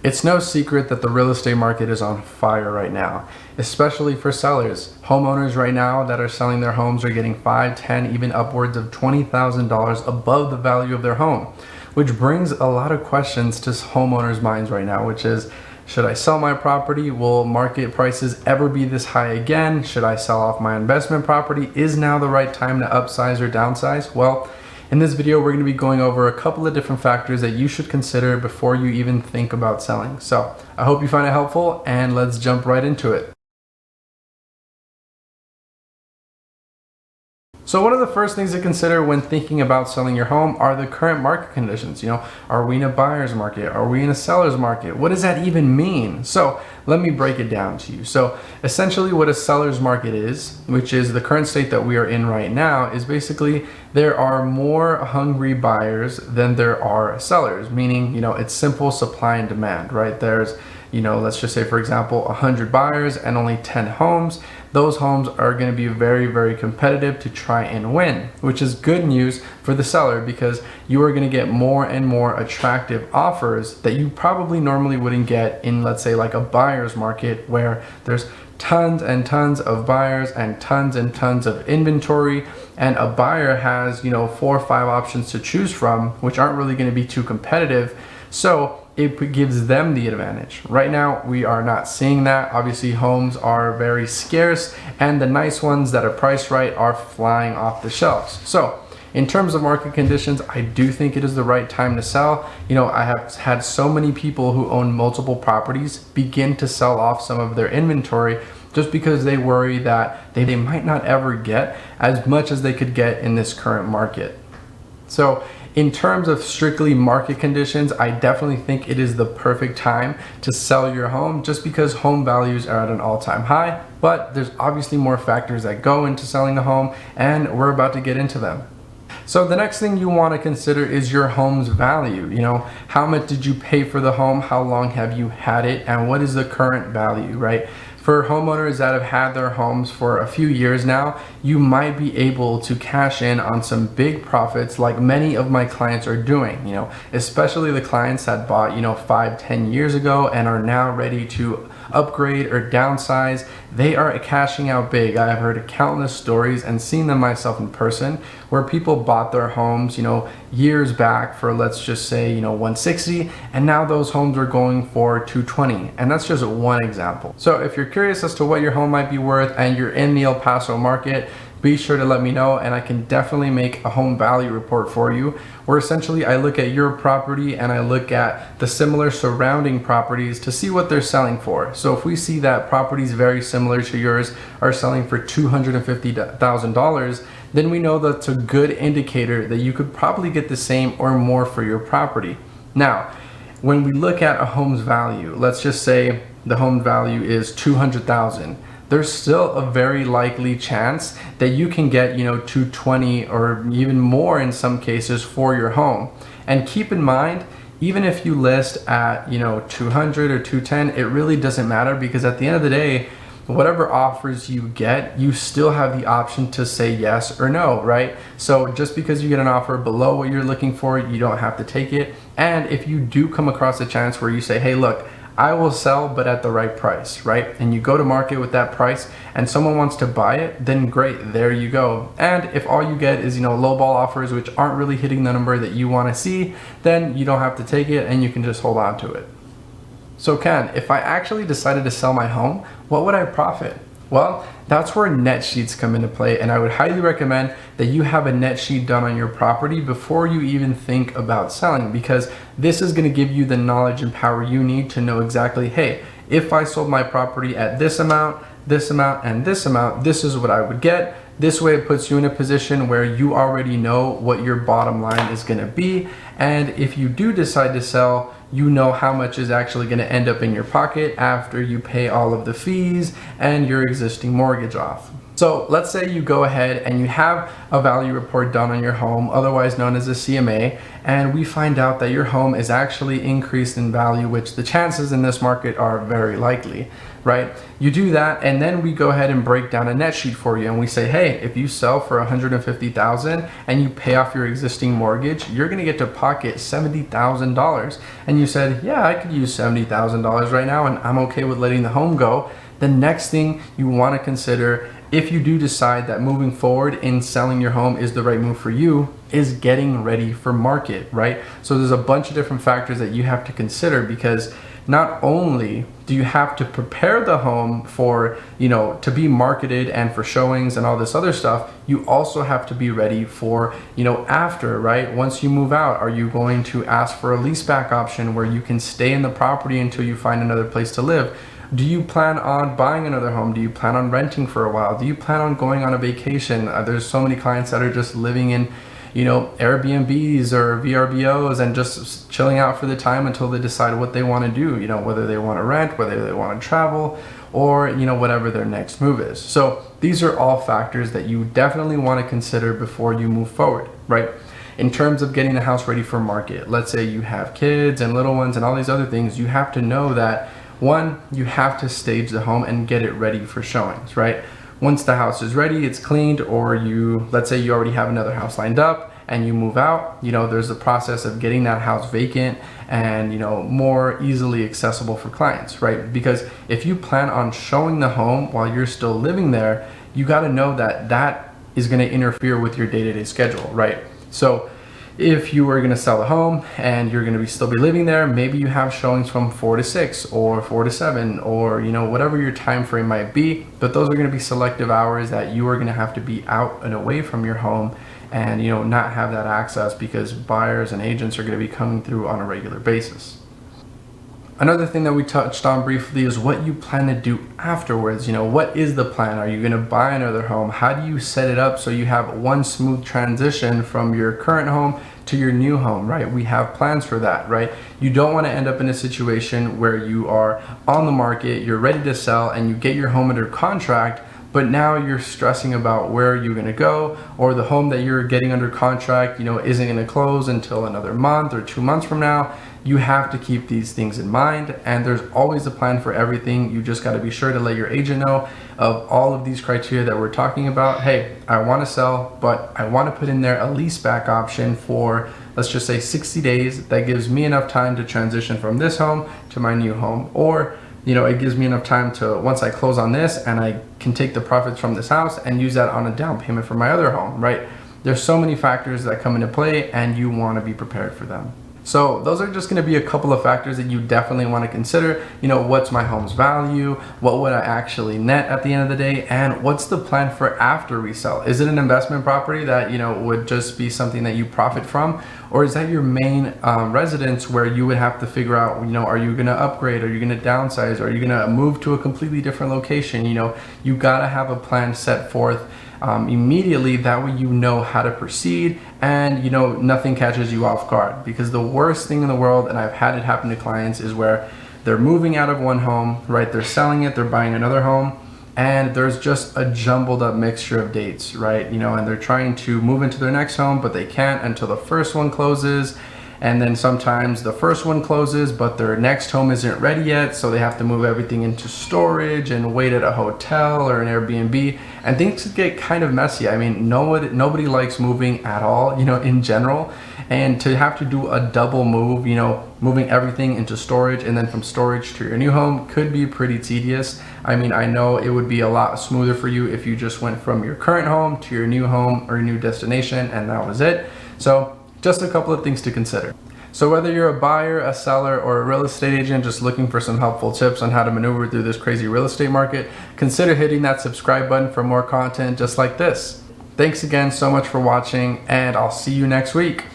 It's no secret that the real estate market is on fire right now, especially for sellers. Homeowners right now that are selling their homes are getting 5, 10, even upwards of $20,000 above the value of their home, which brings a lot of questions to homeowners' minds right now, which is, should I sell my property? Will market prices ever be this high again? Should I sell off my investment property? Is now the right time to upsize or downsize? Well, in this video, we're going to be going over a couple of different factors that you should consider before you even think about selling. So I hope you find it helpful, and let's jump right into it. So one of the first things to consider when thinking about selling your home are the current market conditions. Are we in a buyer's market? Are we in a seller's market? What does that even mean? So let me break it down to you. So essentially what a seller's market is, which is the current state that we are in right now, is basically there are more hungry buyers than there are sellers, meaning, it's simple supply and demand, right? There's, let's just say, for example, 100 buyers and only 10 homes. Those homes are going to be very, very competitive to try and win, which is good news for the seller because you are going to get more and more attractive offers that you probably normally wouldn't get in, let's say, like a buyer's market where there's tons and tons of buyers and tons of inventory, and a buyer has 4 or 5 options to choose from, which aren't really going to be too competitive. So it gives them the advantage. Right now, we are not seeing that. Obviously, homes are very scarce, and the nice ones that are priced right are flying off the shelves. So in terms of market conditions, I do think it is the right time to sell. I have had so many people who own multiple properties begin to sell off some of their inventory just because they worry that they might not ever get as much as they could get in this current market. So in terms of strictly market conditions, I definitely think it is the perfect time to sell your home just because home values are at an all-time high, but there's obviously more factors that go into selling a home, and we're about to get into them. So the next thing you want to consider is your home's value. How much did you pay for the home? How long have you had it? And what is the current value, right? For homeowners that have had their homes for a few years now, you might be able to cash in on some big profits like many of my clients are doing, especially the clients that bought, 5, 10 years ago and are now ready to upgrade or downsize. They are cashing out big. I have heard countless stories and seen them myself in person where people bought their homes, years back for, let's just say, 160, and now those homes are going for 220. And that's just one example. So if you're curious as to what your home might be worth and you're in the El Paso market, be sure to let me know, and I can definitely make a home value report for you where essentially I look at your property and I look at the similar surrounding properties to see what they're selling for. So if we see that properties very similar to yours are selling for $250,000, then we know that's a good indicator that you could probably get the same or more for your property. Now, when we look at a home's value, let's just say the home value is $200,000. There's still a very likely chance that you can get, $220,000 or even more in some cases for your home. And keep in mind, even if you list at, $200,000 or $210,000, it really doesn't matter because at the end of the day, whatever offers you get, you still have the option to say yes or no, right? So just because you get an offer below what you're looking for, you don't have to take it. And if you do come across a chance where you say, hey, look, I will sell, but at the right price, right? And you go to market with that price and someone wants to buy it, then great, there you go. And if all you get is, lowball offers, which aren't really hitting the number that you want to see, then you don't have to take it and you can just hold on to it. So Ken, if I actually decided to sell my home, what would I profit? Well, that's where net sheets come into play, and I would highly recommend that you have a net sheet done on your property before you even think about selling, because this is going to give you the knowledge and power you need to know exactly, hey, if I sold my property at this amount, and this amount, this is what I would get. This way it puts you in a position where you already know what your bottom line is going to be, and if you do decide to sell, you know how much is actually going to end up in your pocket after you pay all of the fees and your existing mortgage off. So let's say you go ahead and you have a value report done on your home, otherwise known as a CMA, and we find out that your home is actually increased in value, which the chances in this market are very likely, right? You do that, and then we go ahead and break down a net sheet for you, and we say, hey, if you sell for $150,000 and you pay off your existing mortgage, you're gonna get to pocket $70,000. And you said, yeah, I could use $70,000 right now, and I'm okay with letting the home go. The next thing you want to consider, if you do decide that moving forward in selling your home is the right move for you, is getting ready for market, right? So there's a bunch of different factors that you have to consider, because not only do you have to prepare the home for, to be marketed and for showings and all this other stuff, you also have to be ready for, after, right? Once you move out, are you going to ask for a lease back option where you can stay in the property until you find another place to live? Do you plan on buying another home? Do you plan on renting for a while? Do you plan on going on a vacation? There's so many clients that are just living in, Airbnbs or VRBOs and just chilling out for the time until they decide what they want to do, whether they want to rent, whether they want to travel, or, whatever their next move is. So these are all factors that you definitely want to consider before you move forward, right? In terms of getting the house ready for market, let's say you have kids and little ones and all these other things, you have to know that one, you have to stage the home and get it ready for showings, right? Once the house is ready, it's cleaned, or let's say you already have another house lined up and you move out, there's a process of getting that house vacant and, more easily accessible for clients, right? Because if you plan on showing the home while you're still living there, you got to know that that is going to interfere with your day-to-day schedule, right? So if you were going to sell the home and you're going to still be living there, maybe you have showings from 4 to 6 or 4 to 7 or whatever your time frame might be, but those are going to be selective hours that you are going to have to be out and away from your home and not have that access, because buyers and agents are going to be coming through on a regular basis. Another thing that we touched on briefly is what you plan to do afterwards. What is the plan? Are you going to buy another home? How do you set it up so you have one smooth transition from your current home to your new home, right? We have plans for that, right? You don't want to end up in a situation where you are on the market, you're ready to sell, and you get your home under contract, but now you're stressing about where you're going to go, or the home that you're getting under contract, isn't going to close until another month or 2 months from now. You have to keep these things in mind, and there's always a plan for everything. You just got to be sure to let your agent know of all of these criteria that we're talking about. Hey, I want to sell, but I want to put in there a lease back option for, let's just say 60 days. That gives me enough time to transition from this home to my new home. Or, it gives me enough time to, once I close on this, and I can take the profits from this house and use that on a down payment for my other home, right? There's so many factors that come into play, and you want to be prepared for them. So those are just going to be a couple of factors that you definitely want to consider. What's my home's value? What would I actually net at the end of the day? And what's the plan for after resale? Is it an investment property that, would just be something that you profit from? Or is that your main residence where you would have to figure out, are you going to upgrade? Are you going to downsize? Are you going to move to a completely different location? You got to have a plan set forth immediately. That way you know how to proceed, and nothing catches you off guard. Because the worst thing in the world, and I've had it happen to clients, is where they're moving out of one home, right? They're selling it, they're buying another home, and there's just a jumbled up mixture of dates, right? And they're trying to move into their next home, but they can't until the first one closes. And then sometimes the first one closes, but their next home isn't ready yet, so they have to move everything into storage and wait at a hotel or an Airbnb, and things get kind of messy. I mean, nobody likes moving at all, in general, and to have to do a double move, moving everything into storage and then from storage to your new home could be pretty tedious. I mean, I know it would be a lot smoother for you if you just went from your current home to your new home or your new destination and that was it. So just a couple of things to consider. So whether you're a buyer, a seller, or a real estate agent just looking for some helpful tips on how to maneuver through this crazy real estate market, consider hitting that subscribe button for more content just like this. Thanks again so much for watching, and I'll see you next week.